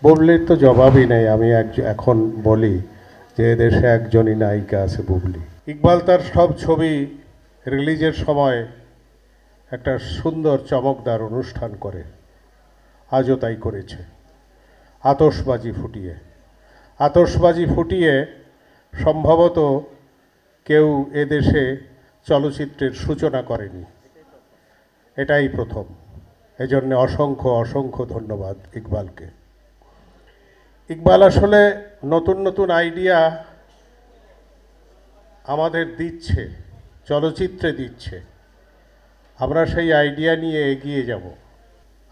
বুবলির তো জবাবই নেই। আমি এখন বলি যে দেশে একজনই নায়িকা আছে, বুবলি। ইকবাল তার সব ছবি রিলিজের সময় একটা সুন্দর চমকদার অনুষ্ঠান করে, আজও তাই করেছে। আতশবাজি ফুটিয়ে সম্ভবত কেউ এদেশে চলচ্চিত্রের সূচনা করেনি, এটাই প্রথম। এজন্য অসংখ্য অসংখ্য ধন্যবাদ ইকবালকে। ইকবাল আসলে নতুন নতুন আইডিয়া আমাদের দিচ্ছে, চলচ্চিত্রে দিচ্ছে। আমরা সেই আইডিয়া নিয়ে এগিয়ে যাব।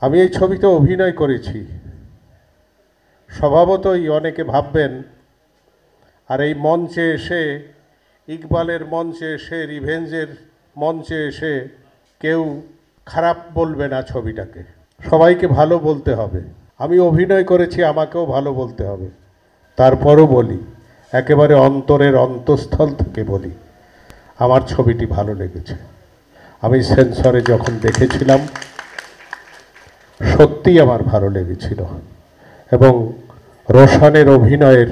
আমি এই ছবিতে অভিনয় করেছি। স্বভাবতই অনেকে ভাববেন, আর এই মঞ্চে এসে, ইকবালের মঞ্চে এসে, রিভেঞ্জের মঞ্চে এসে কেউ খারাপ বলবে না ছবিটাকে। সবাইকে ভালো বলতে হবে। আমি অভিনয় করেছি, আমাকেও ভালো বলতে হবে। তারপরও বলি, একেবারে অন্তরের অন্তঃস্থল থেকে বলি, আমার ছবিটি ভালো লেগেছে। আমি সেন্সরে যখন দেখেছিলাম, সত্যিই আমার ভালো লেগেছিল। এবং রোশানের অভিনয়ের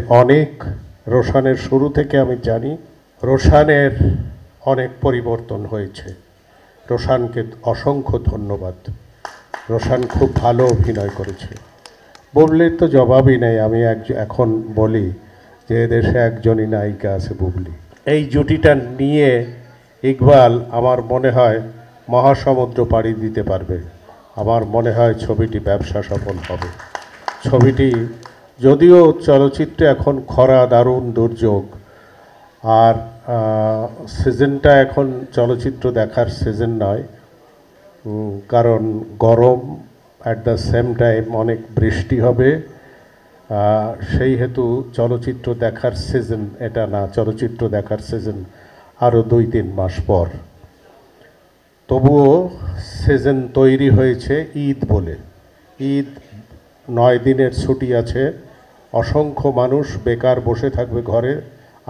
রোশানের শুরু থেকে আমি জানি রোশানের অনেক পরিবর্তন হয়েছে। রোশানকে অসংখ্য ধন্যবাদ। রোশান খুব ভালো অভিনয় করেছে। বুবলির তো জবাবই নেই। আমি এখন বলি যে দেশে একজনই নায়িকা আছে, বুবলি। এই জুটিটা নিয়ে ইকবাল আমার মনে হয় মহাসমুদ্র পাড়ি দিতে পারবে। আমার মনে হয় ছবিটি ব্যবসা সফল হবে। ছবিটি যদিও চলচ্চিত্রে এখন খরা, দারুণ দুর্যোগ, আর সিজনটা এখন চলচ্চিত্র দেখার সিজন নয়, কারণ গরম, অ্যাট দ্য সেম টাইম অনেক বৃষ্টি হবে। সেই হেতু চলচ্চিত্র দেখার সিজন এটা না। চলচ্চিত্র দেখার সিজন আরও 2-3 মাস পর। তবুও সিজন তৈরি হয়েছে ঈদ বলে। ঈদ 9 দিনের ছুটি আছে। অসংখ্য মানুষ বেকার বসে থাকবে ঘরে।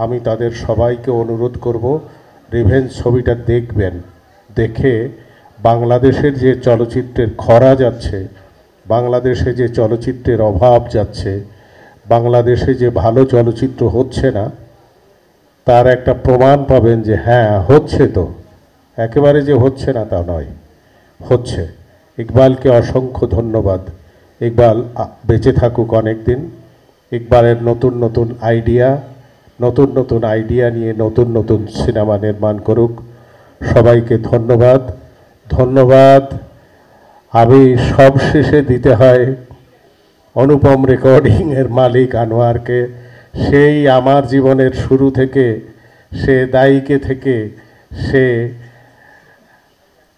আমি তাদের সবাইকে অনুরোধ করব, রিভেঞ্জ ছবিটা দেখবেন। দেখে বাংলাদেশের যে চলচ্চিত্রের খরা যাচ্ছে, বাংলাদেশে যে চলচ্চিত্রের অভাব যাচ্ছে, বাংলাদেশে যে ভালো চলচ্চিত্র হচ্ছে না, তার একটা প্রমাণ পাবেন যে হ্যাঁ হচ্ছে। তো একেবারে যে হচ্ছে না তা নয়, হচ্ছে। ইকবালকে অসংখ্য ধন্যবাদ। ইকবাল বেঁচে থাকুক অনেক দিন। ইকবালের নতুন নতুন আইডিয়া নিয়ে নতুন নতুন সিনেমা নির্মাণ করুক। সবাইকে ধন্যবাদ। আমি সব শেষে দিতে হয় অনুপম রেকর্ডিংয়ের মালিক আনোয়ারকে। সেই আমার জীবনের শুরু থেকে, সে দায়ীকে থেকে, সে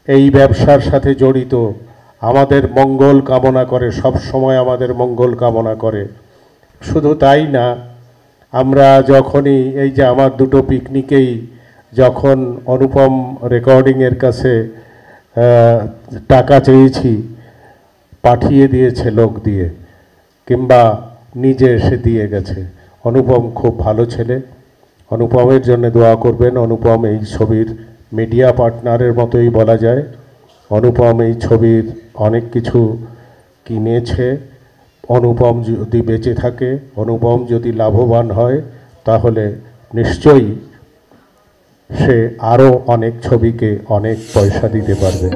এই ব্যবসার সাথে জড়িত, আমাদের মঙ্গল কামনা করে, সব সময় আমাদের মঙ্গল কামনা করে। শুধু তাই না, আমরা যখনই এই যে আমার দুটো পিকনিকেই যখন অনুপম রেকর্ডিংয়ের কাছে টাকা চেয়েছি, পাঠিয়ে দিয়েছে লোক দিয়ে, কিংবা নিজে এসে দিয়ে গেছে। অনুপম খুব ভালো ছেলে। অনুপমের জন্য দোয়া করবেন। অনুপম এই ছবির মিডিয়া পার্টনারের মতোই বলা যায়। অনুপম এই ছবির অনেক কিছু কিনেছে। অনুপম যদি বেঁচে থাকে, অনুপম যদি লাভবান হয়, তাহলে নিশ্চয়ই সে আরও অনেক ছবিকে অনেক পয়সা দিতে পারবে।